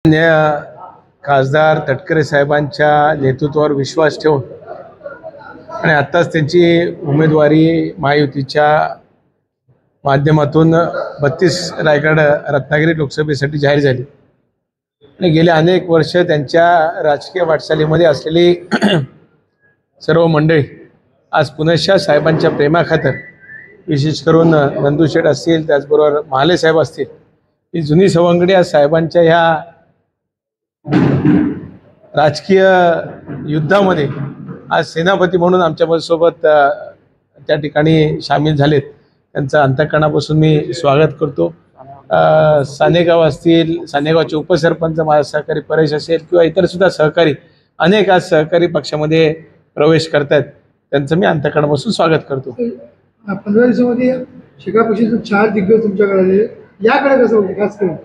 खासदार तटकरे साहेबांच्या नेतृत्वावर विश्वास ठेवून आणि आत्ताच त्यांची उमेदवारी महायुतीच्या माध्यमातून 32 रायगड रत्नागिरी लोकसभेसाठी जाहीर झाली आणि गेले अनेक वर्ष त्यांच्या राजकीय वाटचालीमध्ये असलेली सर्व मंडळी आज पुनश्च साहेबांच्या प्रेमाखातर विशेष करून नंदुशेठ असतील, त्याचबरोबर महाले साहेब असतील, ही जुनी सवंगडी आज साहेबांच्या ह्या राजकीय युद्धामध्ये आज सेनापती म्हणून आमच्यासोबत त्या ठिकाणी सामील झालेत. त्यांचं अंतःकरणापासून मी स्वागत करतो. सानेगाव असतील, सानेगावचे उपसरपंच माझा सहकारी परेश असेल किंवा इतर सुद्धा सहकारी अनेक आज सहकारी पक्षामध्ये प्रवेश करतात, त्यांचं मी अंतःकरणापासून स्वागत करतो. 15 दिवसामध्ये शेकडा पक्षाचे 4 दिग्गज तुमच्याकडे आले, याकडे कसं होतं खास करून?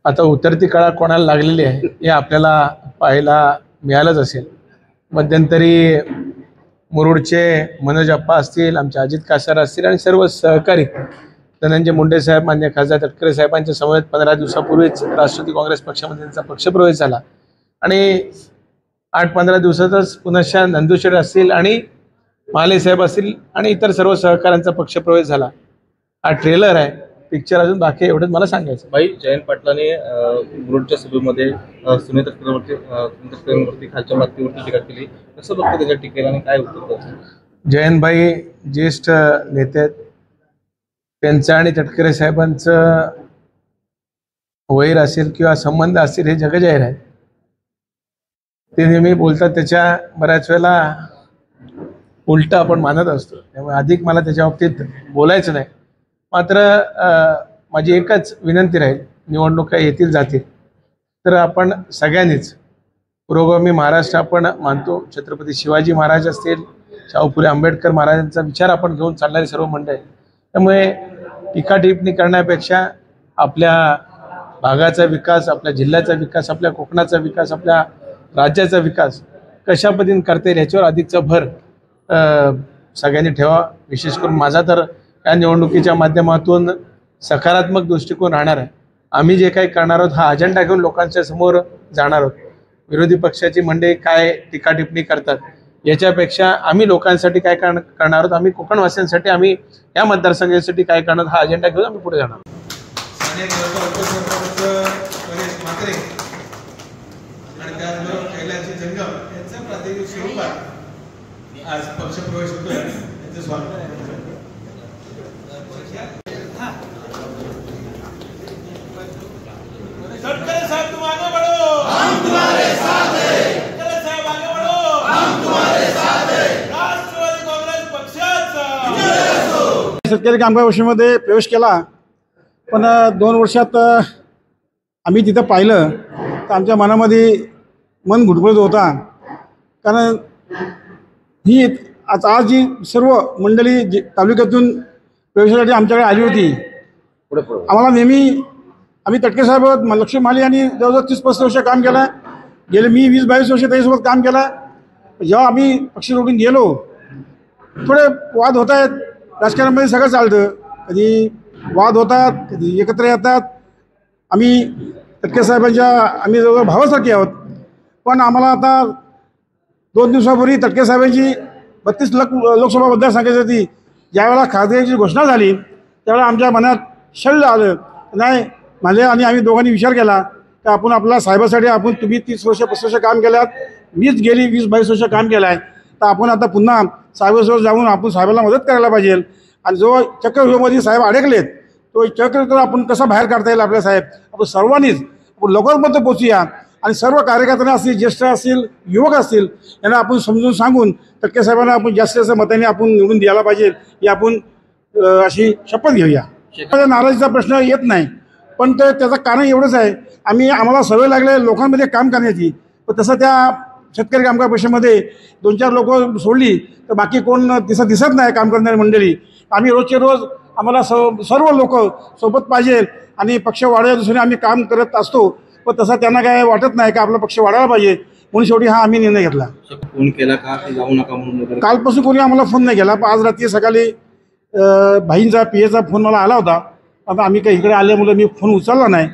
आता उतरती कळा कोणाला लागलेली आहे हे आपल्याला पाहायला मिळालंच असेल. मध्यंतरी मुरुडचे मनोज अप्पा असतील, आमचे अजित कासार असतील आणि सर्व सहकारी धनंजय मुंडे साहेब, मान्य खासदार तटकरे साहेबांच्या समवेत 15 दिवसापूर्वीच राष्ट्रवादी काँग्रेस पक्षामध्ये त्यांचा पक्षप्रवेश झाला आणि 8-15 दिवसातच पुनश्च नंदुशेठ असतील आणि महाले साहेब असतील आणि इतर सर्व सहकाऱ्यांचा पक्षप्रवेश झाला. हा ट्रेलर आहे, पिक्चर अजून बाकी. एवढंच मला सांगायचं. भाई, जयंत पाटलाने मुरुडच्या सभेमध्ये सुनील तटकरेंवरती खालच्या पातळीवरती टीका केली. कसं बघतो त्याच्या टीकेला आणि काय उत्तर? जयंतभाई ज्येष्ठ नेते आहेत, त्यांचं आणि तटकरे साहेबांचं वैर असेल किंवा संबंध असतील हे जगजाहीर आहे. ते नेहमी बोलतात, त्याच्या बऱ्याच वेळेला उलटं आपण मानत असतो, त्यामुळे अधिक मला त्याच्या बाबतीत बोलायचं नाही. मात्र माझी एकच विनंती राहील, निवडणुका येतील जातील तर आपण सगळ्यांनीच पुरोगामी महाराष्ट्र आपण मानतो. छत्रपती शिवाजी महाराज असतील, शाहू फुले आंबेडकर महाराजांचा विचार आपण घेऊन चालणारी सर्व मंडळी, त्यामुळे टीका टिप्पणी करण्यापेक्षा आपल्या भागाचा विकास, आपल्या जिल्ह्याचा विकास, आपल्या कोकणाचा विकास, आपल्या राज्याचा विकास कशा पद्धतीने करता येईल याच्यावर अधिकचा भर सगळ्यांनी ठेवा. विशेष करून माझा तर या निवडणुकीच्या माध्यमातून सकारात्मक दृष्टिकोन राहणार आहे. आम्ही जे काही करणार आहोत हा अजेंडा घेऊन लोकांच्या समोर जाणार आहोत. विरोधी पक्षाची मंडळी काय टीका टिप्पणी करतात याच्यापेक्षा आम्ही लोकांसाठी काय करणार आहोत, आम्ही कोकणवासियांसाठी, आम्ही या मतदारसंघासाठी काय करणार हा अजेंडा घेऊन आम्ही पुढे जाणार. आज पक्षप्रवेश होतोय, त्यांचं स्वागत आहे. तटकरे साहब तुम आगे बढ़ो, हम तुम्हारे साथ हैं. तटकरे साहब आगे बढ़ो, हम तुम्हारे साथ हैं. राष्ट्रवादी काँग्रेस पक्षाचा विजय असो. शेतकरी कामगार पक्षामध्ये प्रवेश केला, पण 2 वर्षात आम्ही तिथं पाहिलं तर आमच्या मनामध्ये मन घुटगुळत होता. कारण ही आज जी सर्व मंडळी तालुक्यातून प्रवेशासाठी आमच्याकडे आली होती, आम्हाला नेहमी आम्ही तटकरे साहेब, लक्ष्मण माली यांनी जवळजवळ 30-35 वर्ष काम केलं. गेले मी 20-22 वर्ष त्याच्यासोबत काम केलं. जेव्हा आम्ही पक्ष सोडून गेलो, थोडे वाद होत आहेत. राजकारणामध्ये सगळं चालतं, कधी वाद होतात, कधी एकत्र येतात. आम्ही तटकरे साहेबांच्या आम्ही जवळ भावासारखे आहोत. पण आम्हाला आता 2 दिवसापूर्वी तटकरे साहेबांची 32 लोकसभा मतदारसंघासाठी ज्यावेळेला खासदाराची घोषणा झाली त्यावेळेला आमच्या मनात शल्य आलं. नाही माझे आणि आम्ही दोघांनी विचार केला की आपण आपल्या साहेबासाठी, आपण तुम्ही 30 वर्ष 35 वर्ष काम केल्यात, मीच गेली 20-22 वर्ष काम केलं आहे, तर आपण आता पुन्हा साहेबासोबत जाऊन आपण साहेबाला मदत करायला पाहिजे. आणि जो चक्रव्यूहामध्ये साहेब अडकलेत तो चक्र आपण कसा बाहेर काढता येईल आपल्या साहेब, आपण सर्वांनीच आपण लवकरपर्यंत पोचूया. आणि सर्व कार्यकर्त्यांना असतील, ज्येष्ठ असतील, युवक असतील, यांना आपण समजून सांगून तटकरे साहेबांना आपण जास्त मतांनी आपण निवडून द्यायला पाहिजे, ही आपण अशी शपथ घेऊया. नाराजीचा प्रश्न येत नाही, पण त्याचं कारण एवढंच आहे, आम्हाला सवय लागली लोकांमध्ये काम करण्याची. पण तसं त्या शेतकरी कामगार पक्षामध्ये 2-4 लोक सोडली तर बाकी कोण दिसत नाही काम करणारी मंडळी. आम्ही रोजचे रोज आम्हाला सर्व लोक सोबत पाहिजे आणि पक्ष वाढवल्या दृष्टीने आम्ही काम करत असतो. पण तसं त्यांना काय वाटत नाही की आपला पक्ष वाढायला पाहिजे, म्हणून शेवटी हा आम्ही निर्णय घेतला. फोन केला का जाऊ नका म्हणून? कालपासून कोणी आम्हाला फोन नाही केला, पण आज रात्री सकाळी भाईंचा PAचा फोन मला आला होता. आता आम्ही काही इकडे आल्यामुळे मी फोन उचलला नाही,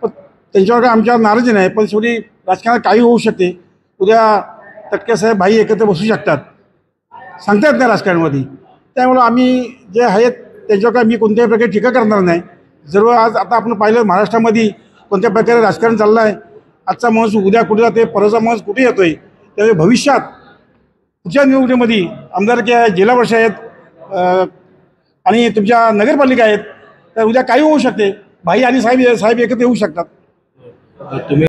पण त्यांच्यावर काय आमच्यावर नाराजी नाही, पण शेवटी राजकारणात काही होऊ शकते. उद्या तटकरे साहेब भाई एकत्र बसू शकतात, सांगता येत नाही राजकारणामध्ये. त्यामुळं आम्ही जे आहेत त्यांच्यावर काय मी कोणत्याही प्रकारे टीका करणार नाही. जर आज आता आपण पाहिलं महाराष्ट्रामध्ये कोणत्या प्रकारे राजकारण चाललं आहे, आजचा माणूस उद्या कुठे जाते, परवाचा माणूस कुठे येतो आहे. त्यामुळे भविष्यात पुढच्या निवडणुकीमध्ये आमदारकी जिल्हा परिषद आहेत आणि तुमच्या नगरपालिका आहेत, तर उद्या काही होऊ शकते. भाई आणि साहेब एकत्र येऊ शकतात. तुम्ही